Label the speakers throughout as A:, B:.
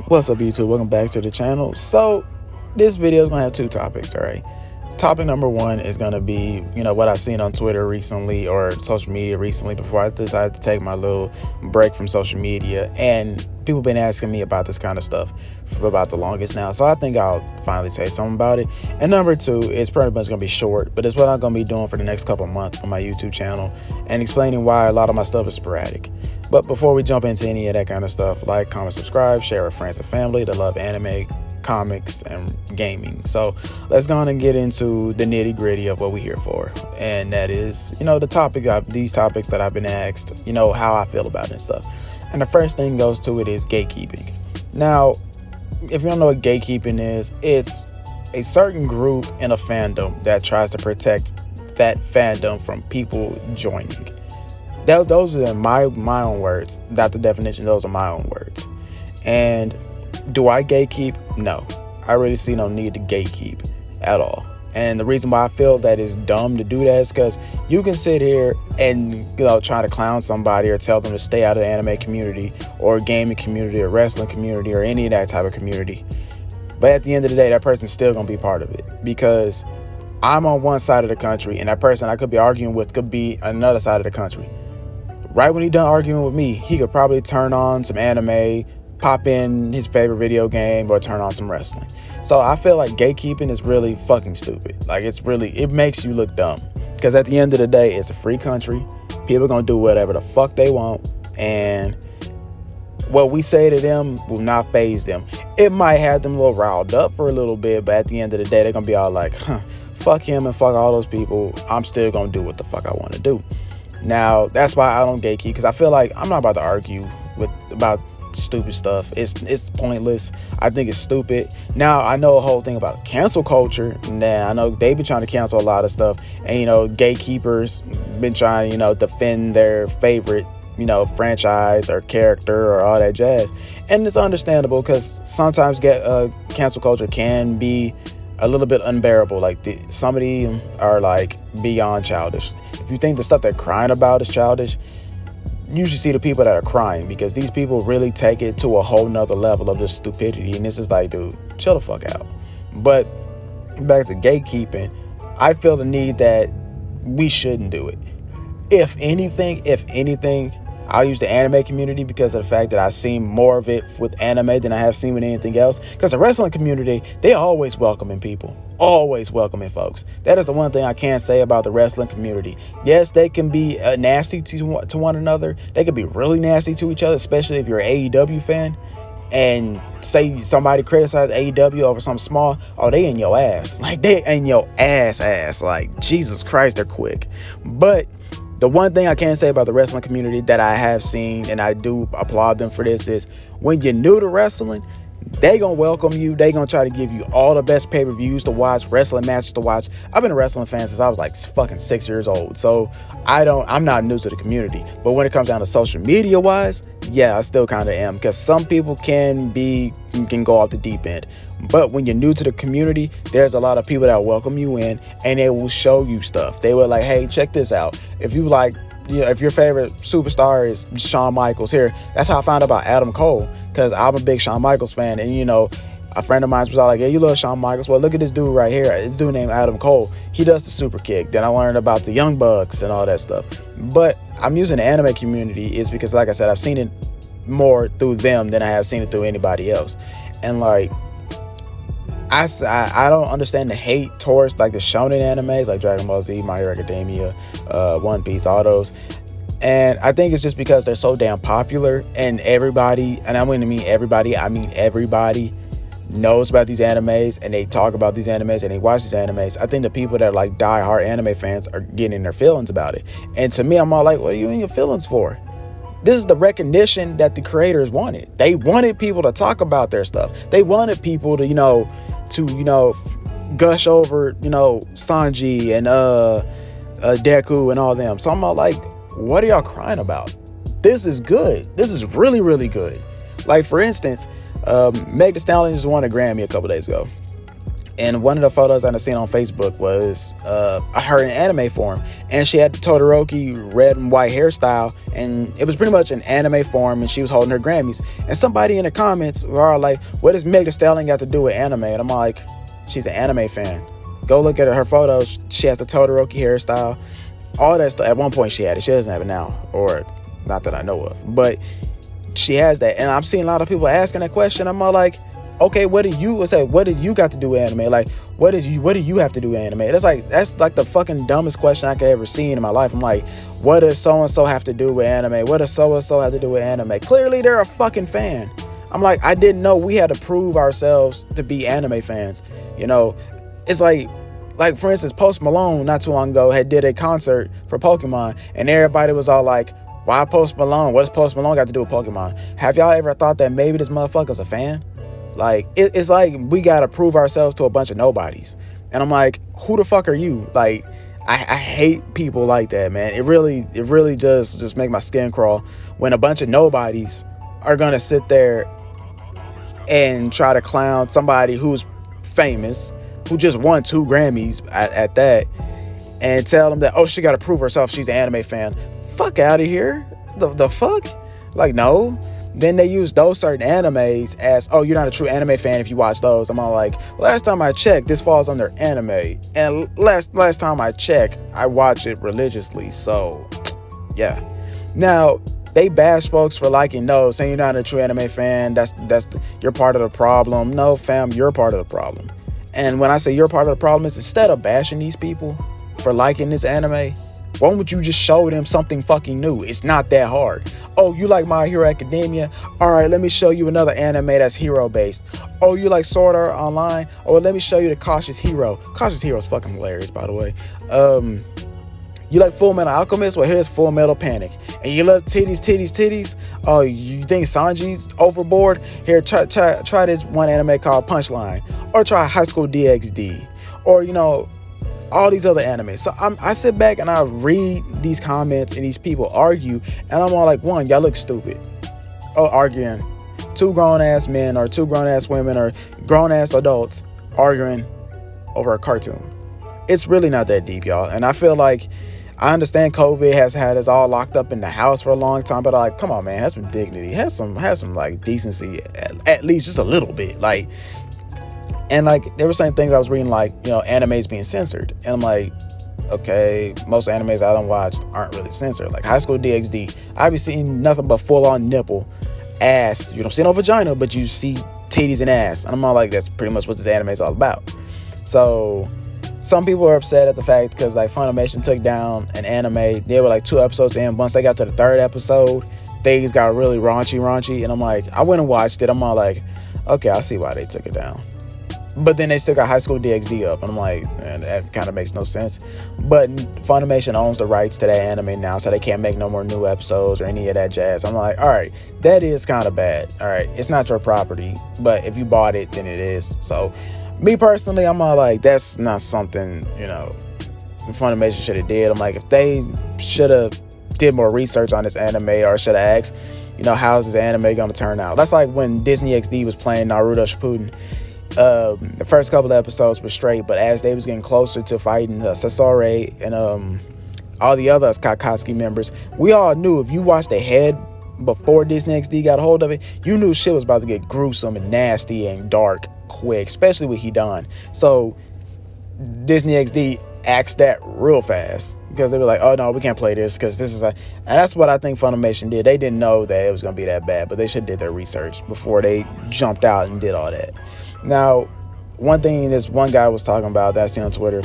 A: What's up, YouTube? Welcome back to the channel. So this video is gonna have two topics. All right, topic number one is gonna be what I've seen on Twitter recently or social media recently before I decided to take my little break from social media, and people been asking me about this kind of stuff for about the longest now, so I think I'll finally say something about it. And number two is pretty much gonna be short, but it's what I'm gonna be doing for the next couple of months on my YouTube channel and explaining why a lot of my stuff is sporadic. But before we jump into any of that kind of stuff, like, comment, subscribe, share with friends and family that love anime, comics, and gaming. So let's go on and get into the nitty gritty of what we're here for. And that is, these topics that I've been asked, how I feel about it and stuff. And the first thing goes to it is gatekeeping. Now, if you don't know what gatekeeping is, it's a certain group in a fandom that tries to protect that fandom from people joining. Those are my own words, not the definition. Those are my own words. And do I gatekeep? No, I really see no need to gatekeep at all. And the reason why I feel that it's dumb to do that is because you can sit here and try to clown somebody or tell them to stay out of the anime community or gaming community or wrestling community or any of that type of community. But at the end of the day, that person's still gonna be part of it, because I'm on one side of the country and that person I could be arguing with could be another side of the country. Right when he's done arguing with me, he could probably turn on some anime, pop in his favorite video game, or turn on some wrestling. So I feel like gatekeeping is really fucking stupid. Like, it makes you look dumb. Because at the end of the day, it's a free country. People are going to do whatever the fuck they want. And what we say to them will not faze them. It might have them a little riled up for a little bit, but at the end of the day, they're going to be all like, fuck him and fuck all those people. I'm still going to do what the fuck I want to do. Now, that's why I don't gatekeep, because I feel like I'm not about to argue about stupid stuff. It's pointless. I think it's stupid. Now, I know a whole thing about cancel culture. Now, I know they've been trying to cancel a lot of stuff, and gatekeepers been trying to defend their favorite franchise or character or all that jazz. And it's understandable, because sometimes cancel culture can be a little bit unbearable. Like, some of them are like beyond childish. If you think the stuff they're crying about is childish, you should see the people that are crying, because these people really take it to a whole nother level of just stupidity. And this is like, dude, chill the fuck out. But back to gatekeeping, I feel the need that we shouldn't do it. If anything, I'll use the anime community, because of the fact that I've seen more of it with anime than I have seen with anything else. Because the wrestling community, they always welcoming people, always welcoming folks. That is the one thing I can say about the wrestling community. Yes, they can be nasty to one another. They can be really nasty to each other, especially if you're an AEW fan. And say somebody criticizes AEW over something small, oh, they in your ass. Like, they in your ass. Like, Jesus Christ, they're quick. But the one thing I can say about the wrestling community that I have seen, and I do applaud them for this, is when you're new to wrestling, they gonna welcome you. They gonna try to give you all the best pay-per-views to watch, wrestling matches to watch. I've been a wrestling fan since I was like fucking 6 years old, so I'm not new to the community. But when it comes down to social media wise, yeah, I still kind of am, because some people can go off the deep end. But when you're new to the community, there's a lot of people that welcome you in, and they will show you stuff. They will like, hey, check this out. If you like, if your favorite superstar is Shawn Michaels, here, that's how I found out about Adam Cole, because I'm a big Shawn Michaels fan. And a friend of mine was all like, hey, you love Shawn Michaels? Well, look at this dude right here. This dude named Adam Cole. He does the super kick. Then I learned about the Young Bucks and all that stuff. But I'm using the anime community is because, like I said, I've seen it more through them than I have seen it through anybody else. And like, I don't understand the hate towards like the shonen animes like Dragon Ball Z, My Hero Academia, One Piece, all those. And I think it's just because they're so damn popular, and everybody, and I mean everybody knows about these animes, and they talk about these animes, and they watch these animes. I think the people that are like die-hard anime fans are getting in their feelings about it. And to me, I'm all like, what are you in your feelings for? This is the recognition that the creators wanted. They wanted people to talk about their stuff. They wanted people to, gush over, Sanji and Deku and all them. So I'm all like, what are y'all crying about? This is good. This is really, really good. Like, for instance, Meg Thee Stallion just won a Grammy a couple days ago. And one of the photos I seen on Facebook was her in anime form, and she had the Todoroki red and white hairstyle, and it was pretty much an anime form, and she was holding her Grammys. And somebody in the comments were all like, what does Meg Thee Stallion got to do with anime? And I'm like, she's an anime fan. Go look at her photos. She has the Todoroki hairstyle, all that stuff. At one point she had it. She doesn't have it now, or not that I know of, but she has that. And I'm seeing a lot of people asking that question. I'm all like, okay, what did you got to do with anime? Like, what do you have to do with anime? That's like the fucking dumbest question I could ever see in my life. I'm like, what does so-and-so have to do with anime? What does so-and-so have to do with anime? Clearly they're a fucking fan. I'm like, I didn't know we had to prove ourselves to be anime fans. You know, it's like for instance, Post Malone not too long ago did a concert for Pokemon, and everybody was all like, why Post Malone? What does Post Malone got to do with Pokemon? Have y'all ever thought that maybe this motherfucker's a fan? Like, it's like we gotta prove ourselves to a bunch of nobodies. And I'm like, who the fuck are you? Like, I hate people like that, man. It really does just make my skin crawl when a bunch of nobodies are gonna sit there and try to clown somebody who's famous, who just won 2 Grammys at that, and tell them that, oh, she gotta prove herself, she's an anime fan. Fuck out of here. The fuck? Like, no. Then they use those certain animes as, oh, you're not a true anime fan if you watch those. I'm all like, last time I checked, this falls under anime. And last time I checked, I watch it religiously. So, yeah. Now, they bash folks for liking those, saying you're not a true anime fan. You're part of the problem. No, fam, you're part of the problem. And when I say you're part of the problem, it's instead of bashing these people for liking this anime, why don't you just show them something fucking new? It's not that hard. Oh, you like My Hero Academia? All right, let me show you another anime that's hero-based. Oh, you like Sword Art Online? Oh, let me show you the Cautious Hero. Cautious Hero is fucking hilarious, by the way. You like Full Metal Alchemist? Well, here's Full Metal Panic. And you love titties? Oh, you think Sanji's overboard? Here, try this one anime called Punchline. Or try High School DxD. Or, you know, all these other animes. So I sit back and I read these comments and these people argue, and I'm all like, one, y'all look stupid. Oh, arguing. 2 grown-ass men or 2 grown-ass women or grown-ass adults arguing over a cartoon. It's really not that deep, y'all. And I feel like, I understand COVID has had us all locked up in the house for a long time, but like, come on, man, have some dignity, have some like decency, at least just a little bit. Like, and like, there were certain things I was reading, like, you know, animes being censored. And I'm like, okay, most animes I done watched aren't really censored. Like High School DxD, I be seeing nothing but full-on nipple, ass. You don't see no vagina, but you see titties and ass. And I'm all like, that's pretty much what this anime is all about. So some people are upset at the fact because like Funimation took down an anime. They were like 2 episodes in. Once they got to the 3rd episode, things got really raunchy. And I'm like, I went and watched it. I'm all like, okay, I see why they took it down. But then they still got High School DxD up. And I'm like, man, that kind of makes no sense. But Funimation owns the rights to that anime now, so they can't make no more new episodes or any of that jazz. I'm like, all right, that is kind of bad. All right, it's not your property, but if you bought it, then it is. So me personally, I'm all like, that's not something, you know, Funimation should have did. I'm like, if they should have did more research on this anime, or should have asked, you know, how's this anime going to turn out? That's like when Disney XD was playing Naruto Shippuden. The first couple of episodes were straight, but as they was getting closer to fighting Sasori and all the other Kakatsuki members, we all knew if you watched ahead before Disney XD got a hold of it, you knew shit was about to get gruesome and nasty and dark quick, especially with Hidan. So Disney XD axed that real fast because they were like, oh no, we can't play this because this is and that's what I think Funimation did. They didn't know that it was going to be that bad, but they should have did their research before they jumped out and did all that. Now, one thing this one guy was talking about that I seen on Twitter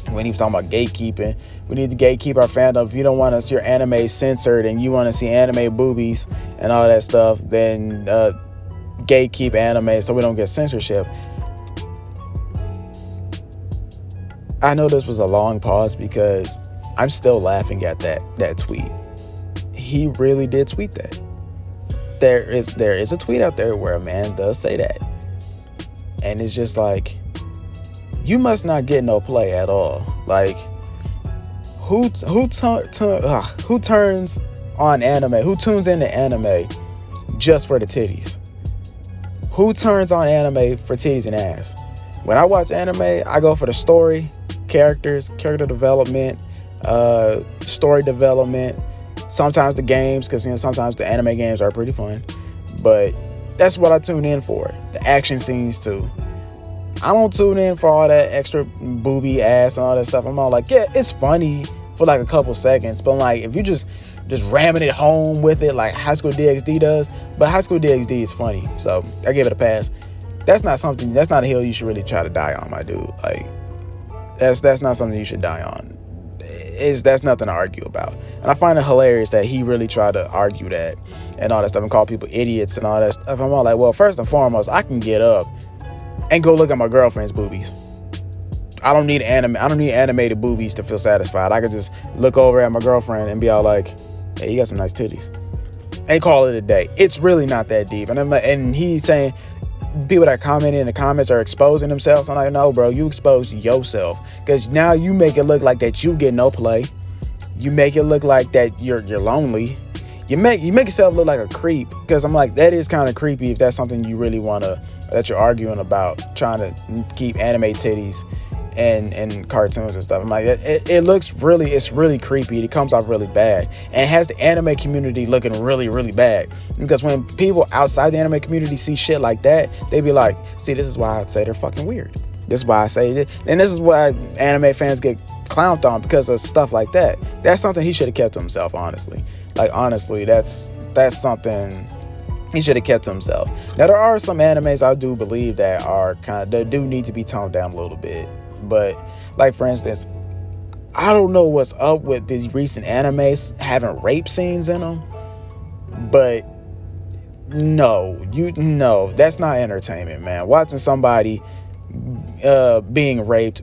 A: when he was talking about gatekeeping, we need to gatekeep our fandom. If you don't want to see your anime censored and you want to see anime boobies and all that stuff, then gatekeep anime so we don't get censorship. I know this was a long pause because I'm still laughing at that tweet. He really did tweet that. There is a tweet out there where a man does say that. And it's just like, you must not get no play at all. Like, who turns on anime? Who tunes into anime just for the titties? Who turns on anime for titties and ass? When I watch anime, I go for the story, character development, story development, sometimes the games, because sometimes the anime games are pretty fun, but that's what I tune in for. The action scenes too. I don't tune in for all that extra booby ass and all that stuff. I'm all like, yeah, it's funny for like a couple seconds, but like if you just ramming it home with it like High School DxD does, but High School DxD is funny, so I give it a pass. That's not a hill you should really try to die on, my dude. Like that's not something you should die on. That's nothing to argue about. And I find it hilarious that he really tried to argue that and all that stuff and call people idiots and all that stuff. I'm all like, well, first and foremost, I can get up and go look at my girlfriend's boobies. I don't need animated boobies to feel satisfied. I could just look over at my girlfriend and be all like, hey, you got some nice titties, and call it a day. It's really not that deep. And I'm like, and he's saying people that comment in the comments are exposing themselves. I'm like, no, bro, you expose yourself, because now you make it look like that you get no play. You make it look like that you're lonely. You make yourself look like a creep, because I'm like, that is kind of creepy if that's something you really that you're arguing about, trying to keep anime titties and cartoons and stuff. I'm like, it's really creepy. It comes off really bad, and it has the anime community looking really, really bad, because when people outside the anime community see shit like that, they be like, see, this is why I say they're fucking weird. This is why I say it. And this is why anime fans get clowned on, because of stuff like that. That's something he should have kept to himself, honestly. Like, honestly, that's something he should have kept to himself. Now, there are some animes I do believe that do need to be toned down a little bit. But, like, for instance, I don't know what's up with these recent animes having rape scenes in them, but no, that's not entertainment, man. Watching somebody being raped,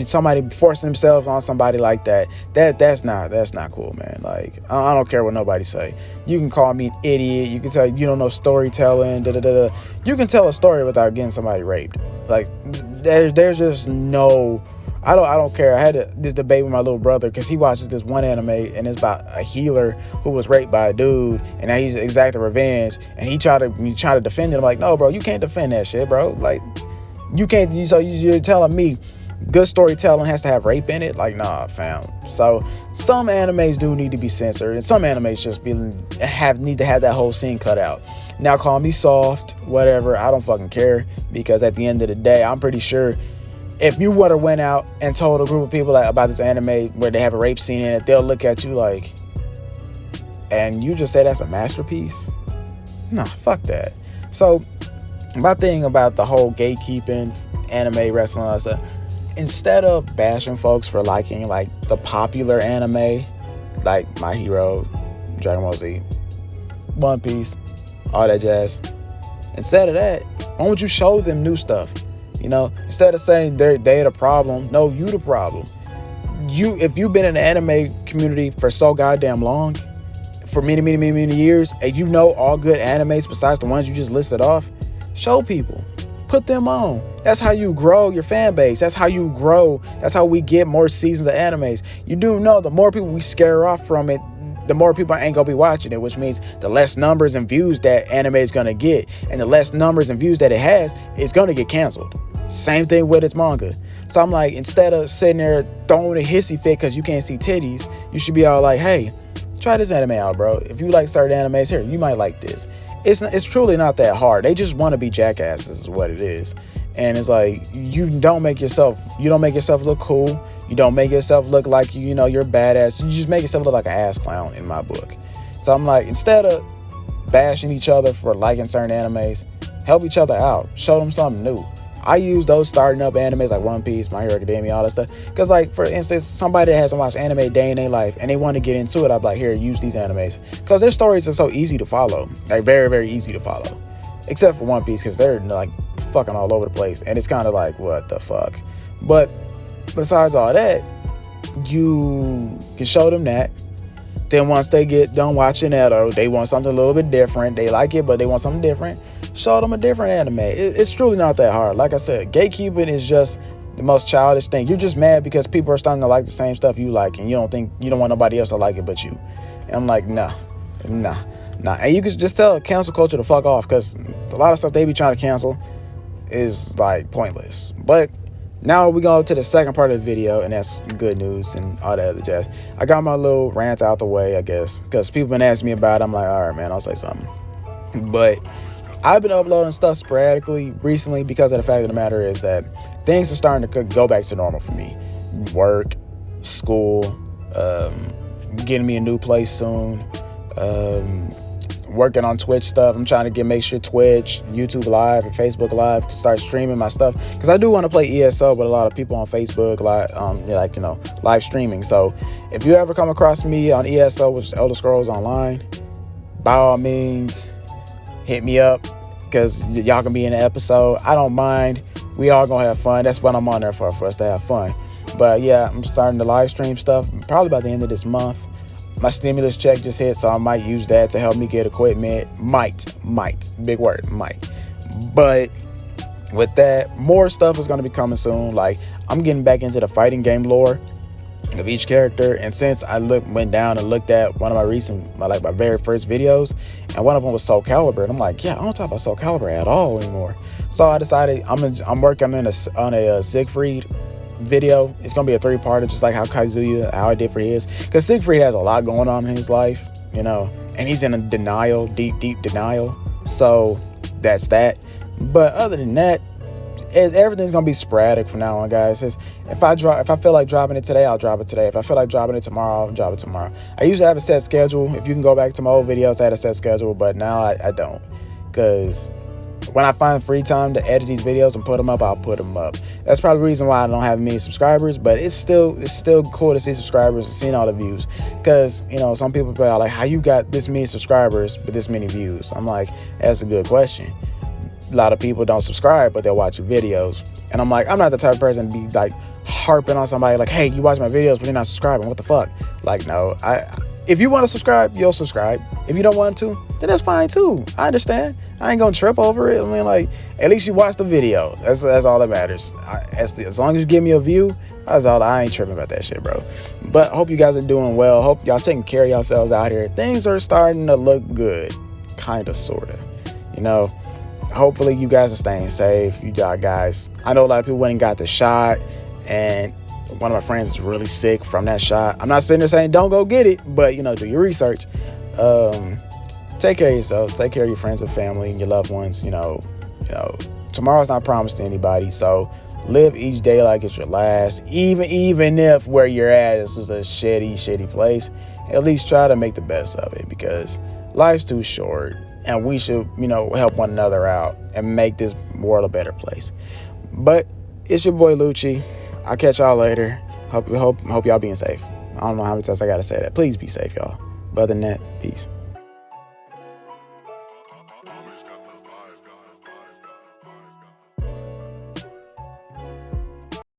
A: somebody forcing themselves on somebody like that's not cool, man. Like, I don't care what nobody say. You can call me an idiot, you can tell you don't know storytelling, you can tell a story without getting somebody raped. Like, there's just no, I don't care. I had this debate with my little brother, because he watches this one anime and it's about a healer who was raped by a dude, and now he's exacting revenge, and he tried to defend it. I'm like, no, bro, you can't defend that shit, bro. Like, you can't. So you're telling me good storytelling has to have rape in it? Like, nah, fam. So some animes do need to be censored, and some animes just need to have that whole scene cut out. Now, call me soft, whatever. I don't fucking care, because at the end of the day, I'm pretty sure if you would have went out and told a group of people about this anime where they have a rape scene in it, they'll look at you like, and you just say that's a masterpiece? Nah, fuck that. So my thing about the whole gatekeeping, anime, wrestling, all that stuff, instead of bashing folks for liking like the popular anime, like My Hero, Dragon Ball Z, One Piece, all that jazz, instead of that, why don't you show them new stuff? Instead of saying they're the problem, no, you the problem. If you've been in the anime community for so goddamn long, for many, many, many, many years, and you know all good animes besides the ones you just listed off, show people, put them on. That's how you grow your fan base. That's how you grow. That's how we get more seasons of animes. You do know the more people we scare off from it, the more people ain't gonna be watching it, which means the less numbers and views that anime is gonna get, and the less numbers and views that it has, it's gonna get canceled. Same thing with its manga. So I'm like, instead of sitting there throwing a hissy fit because you can't see titties, you should be all like, hey, try this anime out, bro. If you like certain animes, here, you might like this. It's truly not that hard. They just want to be jackasses is what it is. And it's like, you don't make yourself look cool. You don't make yourself look like you're badass. You just make yourself look like an ass clown in my book. So I'm like, instead of bashing each other for liking certain animes, help each other out. Show them something new. I use those starting up animes like One Piece, My Hero Academia, all that stuff. Because, like, for instance, somebody that hasn't watched anime a day in their life and they want to get into it, I'd be like, here, use these animes. Because their stories are so easy to follow. Like, very, very easy to follow. Except for One Piece, because they're, like, fucking all over the place. And it's kind of like, what the fuck? But besides all that, you can show them that. Then once they get done watching that, or they want something a little bit different, they like it, but they want something different, show them a different anime. It's truly not that hard. Like I said, gatekeeping is just the most childish thing. You're just mad because people are starting to like the same stuff you like, and you don't want nobody else to like it but you. And I'm like, nah. And you can just tell cancel culture to fuck off, because a lot of stuff they be trying to cancel, is like pointless. But now we go to the second part of the video, and that's good news and all that other jazz. I got my little rant out the way, I guess, because people been asking me about it. I'm like, all right, man, I'll say something. But I've been uploading stuff sporadically recently because of the fact of the matter is that things are starting to go back to normal for me. Work, school, getting me a new place soon, working on Twitch stuff. I'm trying to make sure Twitch, YouTube Live, and Facebook Live can start streaming my stuff, because I do want to play ESO with a lot of people on Facebook Live, live streaming. So if you ever come across me on ESO, which is Elder Scrolls Online, by all means hit me up, because y'all can be in the episode. I don't mind. We all gonna have fun. That's what I'm on there for us to have fun. But yeah, I'm starting to live stream stuff probably by the end of this month. My stimulus check just hit, so I might use that to help me get equipment. Might, big word, might. But with that, more stuff is going to be coming soon. Like, I'm getting back into the fighting game lore of each character, and since I went down and looked at one of my very first videos, and one of them was Soul Calibur, and I'm like, yeah, I don't talk about Soul Calibur at all anymore. So I decided I'm working on a Siegfried video. It's gonna be a 3-parter, just like how I did for his, because Siegfried has a lot going on in his life, and he's in a deep denial. So that's that. But other than that, everything's gonna be sporadic from now on, guys. If I feel like dropping it today, I'll drop it today. If I feel like dropping it tomorrow, I'll drop it tomorrow. I usually have a set schedule. If you can go back to my old videos, I had a set schedule, but now I don't, because when I find free time to edit these videos and put them up, I'll put them up. That's probably the reason why I don't have many subscribers, but it's still cool to see subscribers and seeing all the views, because some people are like, how you got this many subscribers but this many views? I'm like, that's a good question. A lot of people don't subscribe, but they'll watch your videos, and I'm like, I'm not the type of person to be like harping on somebody like, hey, you watch my videos but you're not subscribing, what the fuck? Like, no, if you want to subscribe, you'll subscribe. If you don't want to, then that's fine too. I understand. I ain't gonna trip over it. I mean, like, at least you watch the video. That's all that matters. As long as you give me a view, that's all. I ain't tripping about that shit, bro. But I hope you guys are doing well. Hope y'all taking care of yourselves out here. Things are starting to look good, kind of, sort of. Hopefully you guys are staying safe. You got guys. I know a lot of people went and got the shot, and one of my friends is really sick from that shot. I'm not sitting there saying don't go get it, but do your research. Take care of yourself. Take care of your friends and family and your loved ones. Tomorrow's not promised to anybody, so live each day like it's your last. Even if where you're at is just a shitty place, at least try to make the best of it, because life's too short, and we should help one another out and make this world a better place. But it's your boy Lucci. I'll catch y'all later. Hope y'all being safe. I don't know how many times I gotta say that. Please be safe, y'all. But other than that, peace.